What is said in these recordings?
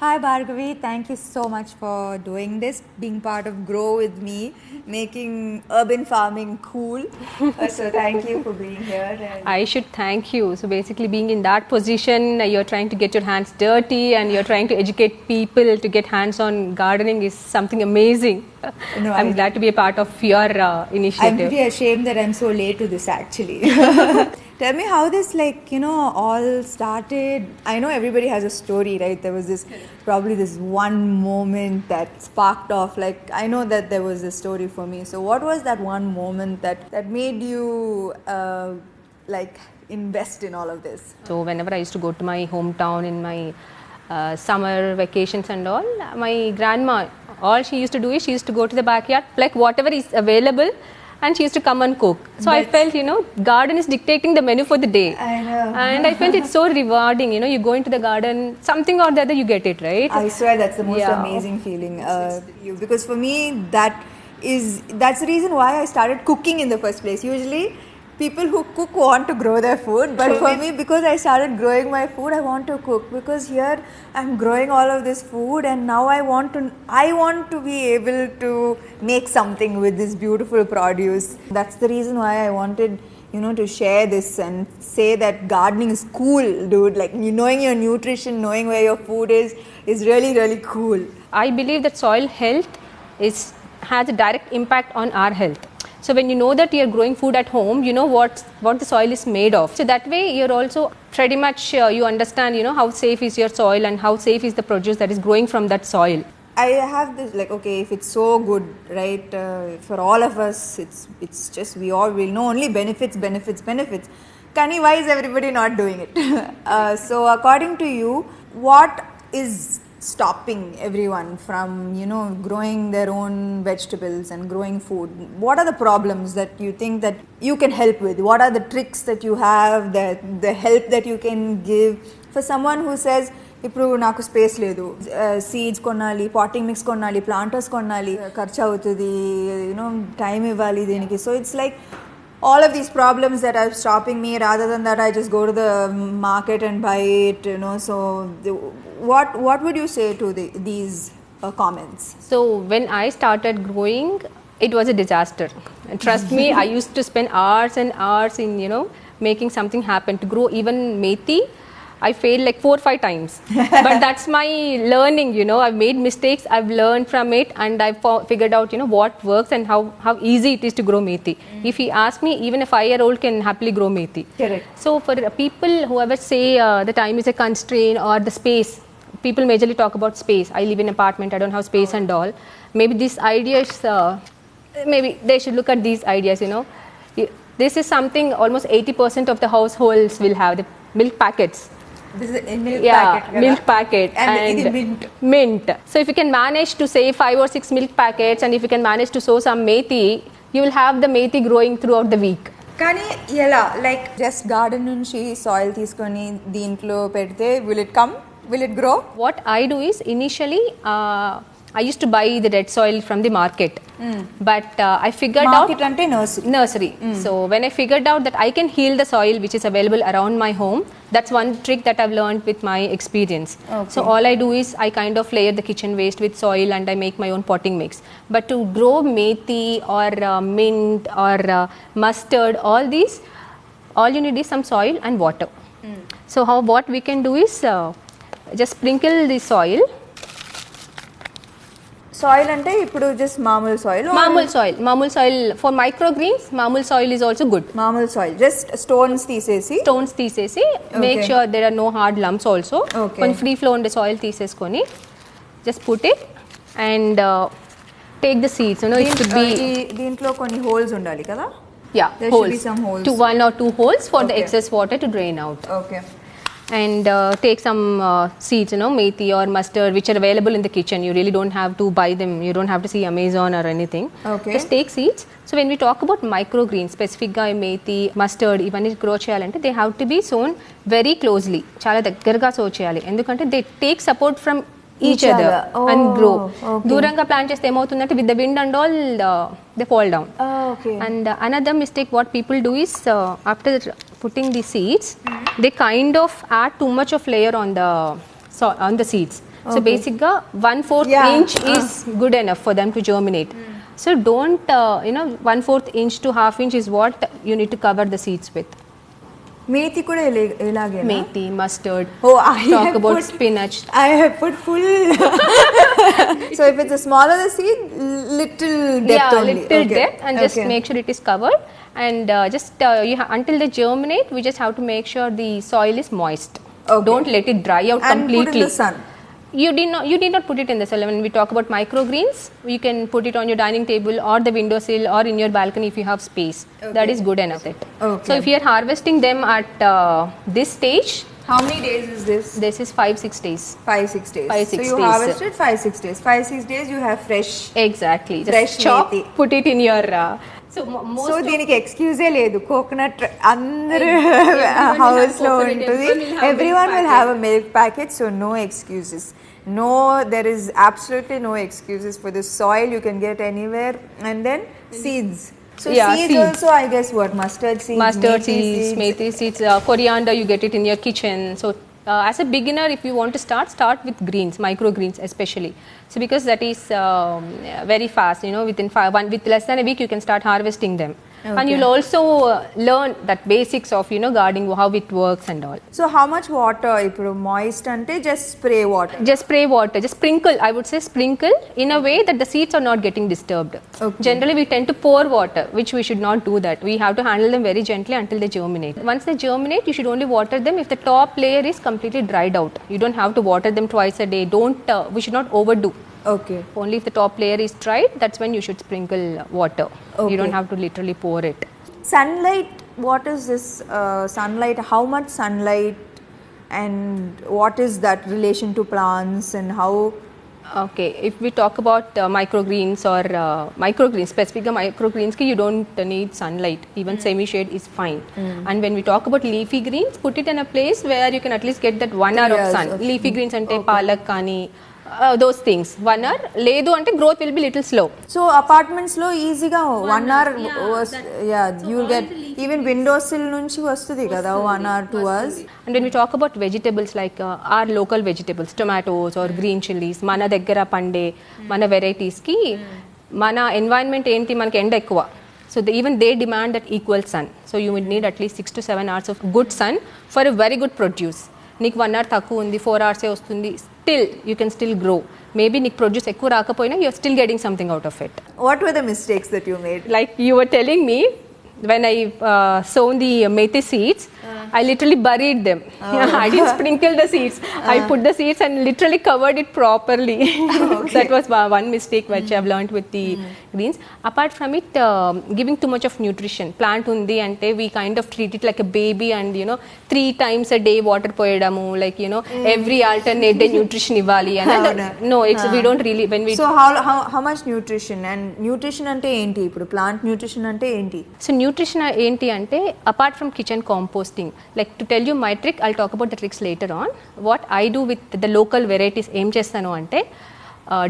Hi Bhargavi, thank you so much for doing this, being part of Grow with me, making urban farming cool. So thank you for being here. I should thank you. So basically being in that position, you're trying to get your hands dirty and you're trying to educate people to get hands on gardening is something amazing. No, I'm glad to be a part of your initiative. I'm pretty ashamed that I'm so late to this actually. Tell me how this all started. I know everybody has a story, right? There was probably this one moment that sparked off. Like I know that there was a story for me. So what was that one moment that made you invest in all of this? So whenever I used to go to my hometown in my summer vacations and all, my grandma, all she used to do is she used to go to the backyard, pluck whatever is available, and she used to come and cook. So I felt, garden is dictating the menu for the day. I know. And I felt it's so rewarding, you go into the garden, something or the other you get it, right? I swear that's the most amazing feeling. Because for me, that's the reason why I started cooking in the first place. Usually, people who cook want to grow their food, but for me, because I started growing my food, I want to cook, because here I'm growing all of this food and now I want to be able to make something with this beautiful produce. That's the reason why I wanted to share this and say that gardening is cool, dude. Like knowing your nutrition, knowing where your food is really, really cool. I believe that soil health has a direct impact on our health. So when you know that you're growing food at home, you know what the soil is made of. So that way you're also pretty much, you understand, how safe is your soil and how safe is the produce that is growing from that soil. I have this if it's so good, right, for all of us, it's just we all will know only benefits. Kani, why is everybody not doing it? So according to you, what is stopping everyone from growing their own vegetables and growing food? What are the problems that you think that you can help with? What are the tricks that you have, the help that you can give for someone who says ఇప్పుడు నాకు space లేదు, seeds కొనాలి, potting mix కొనాలి, planters కొనాలి, ఖర్చు అవుతుంది, time ఇవ్వాలి దీనికి. So it's like all of these problems that are stopping me. Rather than that, I just go to the market and buy it, so what would you say to these comments? So when I started growing, it was a disaster. And trust me, I used to spend hours and hours in making something happen. To grow even methi, I failed like 4 or 5 times. But that's my learning, I've made mistakes, I've learned from it, and I've figured out, what works and how easy it is to grow methi. If you ask me, even a 5-year-old can happily grow methi. Correct. So for people who ever say the time is a constraint or the space, people majorly talk about space. I live in an apartment, I don't have space and all. Maybe these ideas, maybe they should look at these ideas, This is something almost 80% of the households will have, the milk packets. This is a milk packet. Milk packet and mint. So if you can manage to save 5 or 6 milk packets, and if you can manage to sow some methi, you will have the methi growing throughout the week. కానీ ఎలా, like just garden నుంచి soil తీసుకొని దీంట్లో పెడితే will it grow? What I do is initially I used to buy the red soil from the market, but I figured market ante nursery. So when I figured out that I can heal the soil which is available around my home, that's one trick that I've learned with my experience. Okay. So all I do is I kind of layer the kitchen waste with soil and I make my own potting mix. But to grow methi or mint or mustard, all these, all you need is some soil and water. So what we can do is just sprinkle the soil. Soil అంటే ఇప్పుడు just మామూలు soil for microgreens. మామూలు soil is also good. మామూలు soil just stones తీసేసి make sure there are no hard lumps also. కొంచెం free flow ఉండే soil తీసేసుకొని just put it and take the seeds, it could be దీంట్లో కొన్ని holes ఉండాలి కదా? there should be some holes. to 1 or 2 holes for the excess water to drain out. Okay. And take some seeds, methi or mustard, which are available in the kitchen. You really don't have to buy them. You don't have to see Amazon or anything. Okay. Just take seeds. So when we talk about microgreens, specifically methi, mustard, even grow cheyalante, they have to be sown very closely. Chala దగ్గరగా sow cheyali. ఎందుకంటే they take support from each other and grow. దూరంగా plant చేస్తే ఏమవుతుందంటే with the wind and all they fall down. Okay. And another mistake what people do is after putting the seeds, they kind of add too much of layer on the seeds. So basically 1/4 Yeah. inch is good enough for them to germinate. So don't 1/4 inch to half inch is what you need to cover the seeds with. Methi kuda elagena? Methi, mustard. Oh, Talk about spinach. I have put full. So if it's a smaller the seed, little depth only. Little Okay. depth, and just make sure it is covered. And until they germinate, we just have to make sure the soil is moist. Okay. Don't let it dry out And completely. put in the sun. You did not put it in the sun. When we talk about microgreens, you can put it on your dining table or the windowsill or in your balcony if you have space. That is good enough. Okay. So if you are harvesting them at this stage, How many days is this? this is 5-6 days. 5-6 days. 5-6 so you days. harvested 5-6 days. 5-6 days you have fresh. Exactly. Just Fresh chop, methi. put it in your. Most so of- దీనికి ఎక్స్క్యూజే లేదు coconut అందరు Everyone will house have లో coconut, ఉంటుంది everyone will have everyone milk will have a milk packet so no excuses no there is absolutely no excuses for this soil you can get anywhere and then seeds so seeds seeds. also I guess what mustard seeds Mustard methi seeds, methi seeds, coriander, you get it in your kitchen. So as a beginner, if you want to start with greens, microgreens especially. So because that is very fast, with less than a week you can start harvesting them. Okay. And you'll also learn that basics of gardening, how it works and all. so how much water ఇప్పుడు moist అంటే just spray water Just spray water, just sprinkle. I would say sprinkle in a way that the seeds are not getting disturbed. Okay. Generally, we tend to pour water, which we should not do that. We have to handle them very gently until they germinate. Once they germinate, you should only water them if the top layer is completely dried out. You don't have to water them twice a day. We should not overdo. okay Only if the top layer is dried, that's when you should sprinkle water. Okay. You don't have to literally pour it. sunlight what is this sunlight how much sunlight and what is that relation to plants and how Okay, if we talk about microgreens or microgreens, specific microgreens, you don't need sunlight. Even semi-shade is fine. And when we talk about leafy greens, put it in a place where you can at least get that 1 hour of Yes, sun. okay. Leafy greens ante palak kani, those things. 1 hour. Ledu ante growth will be little slow. so apartments లో ఈజీగా 1 hour you will get even windowsill నుంచి వస్తుంది కదా 1 hour 2 hours And when we talk about vegetables like our local vegetables, tomatoes or green chilies, mana daggara pande, mana varieties ki, mana environment enti manaki end ekkuva. So even they demand that equal sun. So you would need at least 6 to 7 hours of good sun for a very good produce. నీకు 1 hour తక్కువ ఉంది 4 hours వస్తుంది still you can still grow maybe నీకు produce ఎక్కువ రాకపోయినా you are still getting something out of it what were the mistakes that you made like you were telling me when I sown the methi seeds, I literally buried them. I didn't sprinkle the seeds. I put the seeds and literally covered it properly. That was one mistake which I've learned with the greens. Apart from it, giving too much of nutrition. Plant undi ante we kind of treat it like a baby and 3 times a day water poyedamu like every alternate day nutrition ivali and no it's we don't really when we so how much nutrition and nutrition ante enti ఇప్పుడు plant nutrition ante enti So nutrition enti ante apart from kitchen composting, like to tell you my trick, I'll talk about the tricks later on. What I do with the local varieties em chestanu ante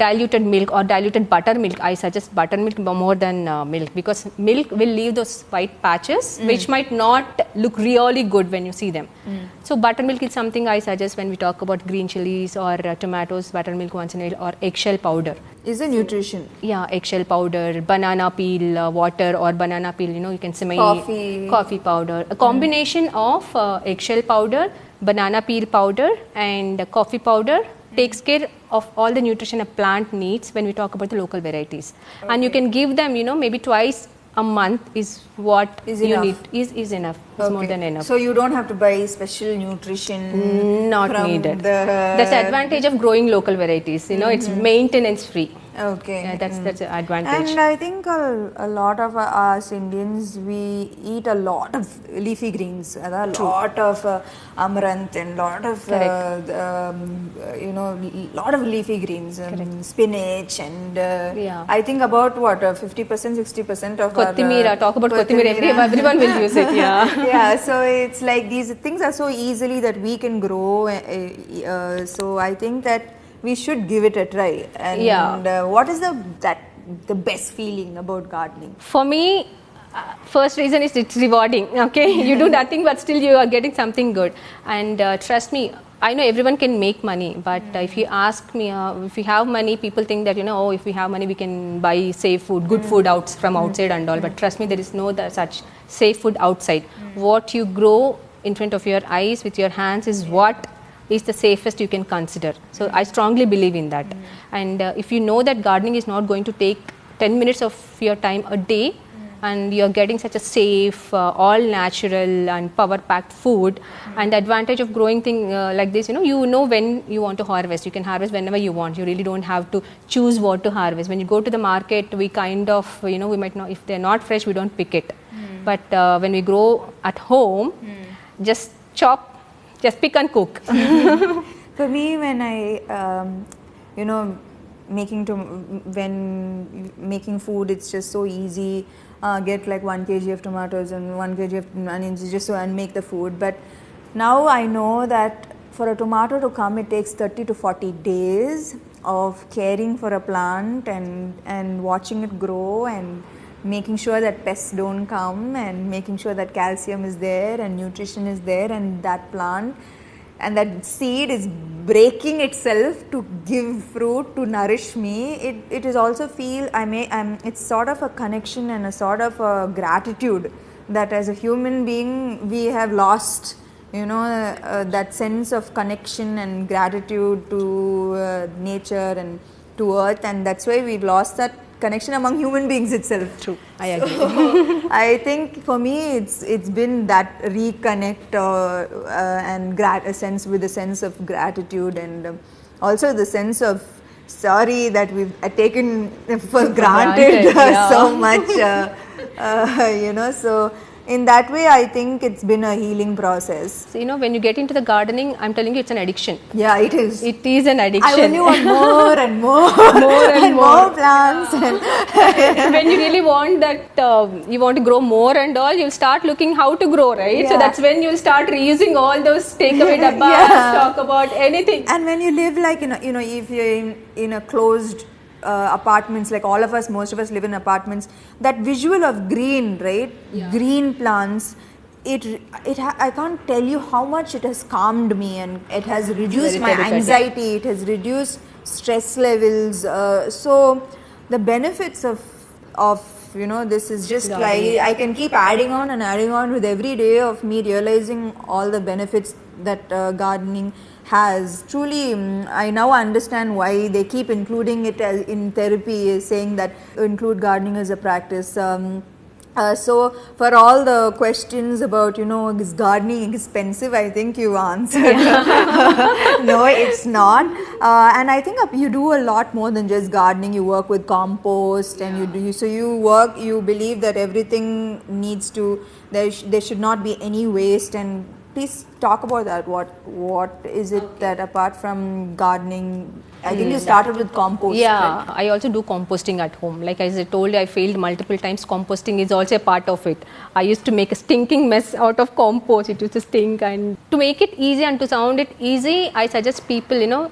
diluted milk or diluted buttermilk. I suggest buttermilk more than milk because milk will leave those white patches which might not look really good when you see them. So buttermilk is something I suggest when we talk about green chilies or tomatoes, buttermilk once in a while, or eggshell powder. is a nutrition Yeah, eggshell powder, banana peel water or banana peel, you can simmer coffee powder. A combination of eggshell powder, banana peel powder and coffee powder takes care of all the nutrition a plant needs when we talk about the local varieties. And you can give them, maybe twice a month is what Is you enough. need. Is enough. It's more than enough. so you don't have to buy special nutrition Not from needed. the- That's the advantage of growing local varieties. It's maintenance free. okay Yeah, that's the advantage. and I think a lot of us Indians we eat a lot of leafy greens a lot of amaranth and lot of lot of leafy greens spinach and Yeah. I think about what 50% 60% of Kothimira, talk about kothimira. Everyone will use it. Yeah. yeah so it's like these things are so easily that we can grow so I think that we should give it a try and what is the best feeling about gardening For me, first reason is it's rewarding. Okay, you do nothing but still you are getting something good. And trust me, I know everyone can make money, but if you ask me, if we have money, people think that, oh, if we have money, we can buy safe food, good food out from outside and all. But trust me, there is no such safe food outside. What you grow in front of your eyes with your hands is what is the safest you can consider. So I strongly believe in that. And if you know that gardening is not going to take 10 minutes of your time a day, and you're getting such a safe, all natural and power packed food, and the advantage of growing thing like this, you know when you want to harvest. You can harvest whenever you want. You really don't have to choose what to harvest. When you go to the market, we kind of, we might not, if they're not fresh, we don't pick it. But when we grow at home, just chop, just pick and cook. For me, when I, when making food, it's just so easy. Get like 1 kg of tomatoes and 1 kg of onions just so and make the food. But now I know that for a tomato to come, it takes 30 to 40 days of caring for a plant and watching it grow and making sure that pests don't come and making sure that calcium is there and nutrition is there and that plant and that seed is breaking itself to give fruit, to nourish me. It is also it's sort of a connection and a sort of a gratitude that as a human being we have lost, that sense of connection and gratitude to nature and to earth, and that's why we've lost that connection among human beings itself. True, I agree. I think for me it's been that reconnect and a sense of gratitude and also the sense of sorry that we've taken for granted so much. So in that way, I think it's been a healing process. So, when you get into the gardening, I'm telling you, it's an addiction. Yeah, it is. It is an addiction. I only want more and more, and more plants. When you really want that, you want to grow more and all, you'll start looking how to grow, right? Yeah. So that's when you'll start reusing all those takeaway dabbas, talk about anything. And when you live like if you're in a closed apartments, like all of us, most of us live in apartments, that visual of green, right? Yeah. Green plants, I can't tell you how much it has calmed me and it has reduced my anxiety, it has reduced stress levels. So the benefits of this is just like I can keep adding on with every day of me realizing all the benefits that gardening has. Truly, I now understand why they keep including it as in therapy, saying that include gardening as a practice. So for all the questions about, is gardening expensive, I think you answered. No, it's not. And I think you do a lot more than just gardening. You work with compost and you believe that everything needs to, there should not be any waste. And please talk about that. What is it that apart from gardening, I think you started with compost. Yeah, right? I also do composting at home. Like as I told you, I failed multiple times. Composting is also a part of it. I used to make a stinking mess out of compost. It used to stink. And to make it easy and to sound it easy, I suggest people,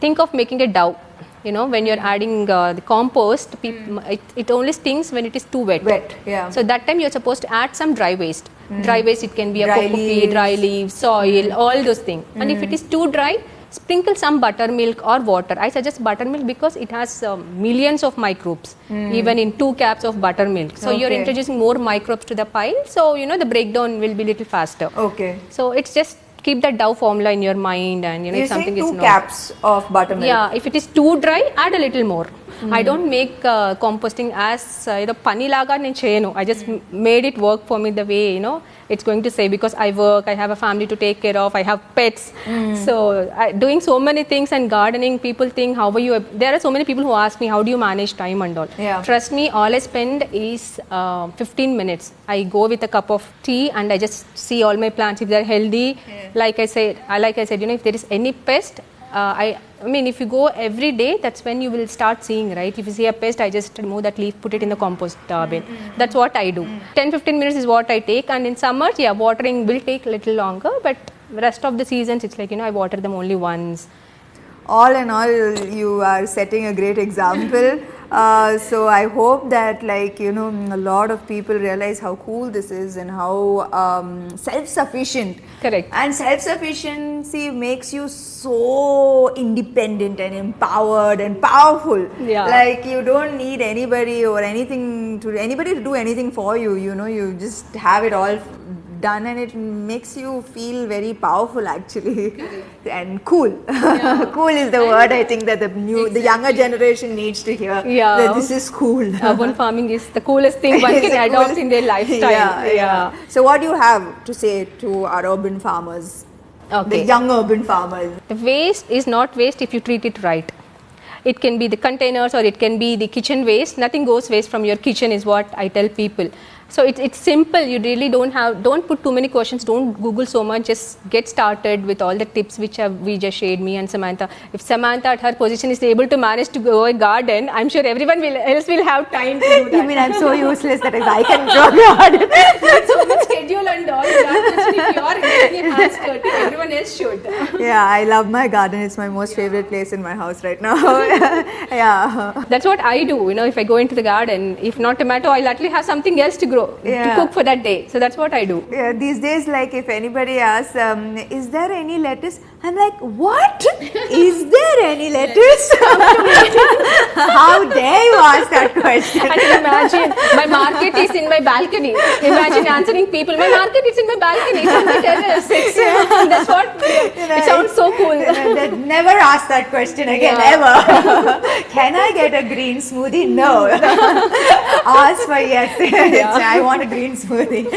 think of making a dough. When you're adding the compost, it only stings when it is too wet. Yeah. So that time you're supposed to add some dry waste. Dry waste, it can be a coconut, dry leaves, soil, all those things. And if it is too dry, sprinkle some buttermilk or water. I suggest buttermilk because it has millions of microbes, even in 2 cups of buttermilk. So you're introducing more microbes to the pile. So, the breakdown will be a little faster. Okay. So it's just keep the dough formula in your mind, and if something is 2 cups of buttermilk. Yeah, if it is too dry, add a little more. I don't make composting as pani laga nen cheyanu. I just made it work for me the way it's going to say, because I work, I have a family to take care of, I have pets. So doing so many things and gardening, people think there are so many people who ask me how do you manage time and all. Yeah. Trust me, all I spend is 15 minutes. I go with a cup of tea and I just see all my plants if they're healthy. Like I said, if there is any pest, I mean, if you go every day, that's when you will start seeing, right? If you see a pest, I just remove that leaf, put it in the compost bin. That's what I do. 10-15 minutes is what I take. And in summers, watering will take a little longer. But rest of the seasons, it's like, I water them only once. All in all, you are setting a great example. So I hope that, like, you know, a lot of people realize how cool this is and how self-sufficient. Correct. And self-sufficiency makes you so independent and empowered and powerful. Yeah. Like, you don't need anybody or anybody to do anything for you. You know, you just have it all done, and it makes you feel very powerful, actually. And cool. Cool is the word I think that the younger generation needs to hear. Yeah. That this is cool. Urban farming is the coolest thing one It's can the adopt coolest- in their lifestyle. Yeah. So what do you have to say to our urban farmers? Okay. The young urban farmers. The waste is not waste if you treat it right. It can be the containers or it can be the kitchen waste. Nothing goes waste from your kitchen is what I tell people. So it's simple. You really don't put too many questions. Don't Google so much. Just get started with all the tips which we just shared, me and Samantha. If Samantha at her position is able to manage to grow a garden, I'm sure everyone else will have time to do that. You mean I'm so useless that if I can grow a garden? So much schedule and all that. If you are getting your hands dirty, everyone else should. Yeah, I love my garden. It's my most favorite place in my house right now. Yeah. That's what I do. You know, if I go into the garden, if not tomato, I'll at least have something else to grow, Yeah. to cook for that day. So that's what I do. Yeah, these days, like, if anybody asks, is there any lettuce? I'm like, what? Is there any lettuce? How dare you ask that question? I can imagine my market is in my balcony. Imagine answering people, my market is in my balcony, it's on my terrace. That's what, it sounds so cool. Never ask that question again, ever. Can I get a green smoothie? No. Ask for yes. I want a green smoothie.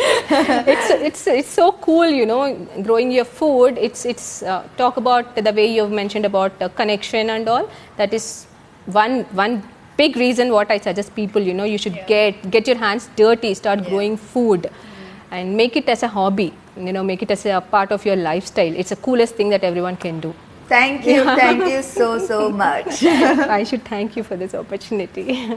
It's so cool, you know, growing your food. It's talk about the way you've mentioned about connection and all. That is one big reason what I suggest people, you know, you should get your hands dirty, start growing food, and make it as a hobby. You know, make it as a part of your lifestyle. It's the coolest thing that everyone can do. Thank you so much. I should thank you for this opportunity.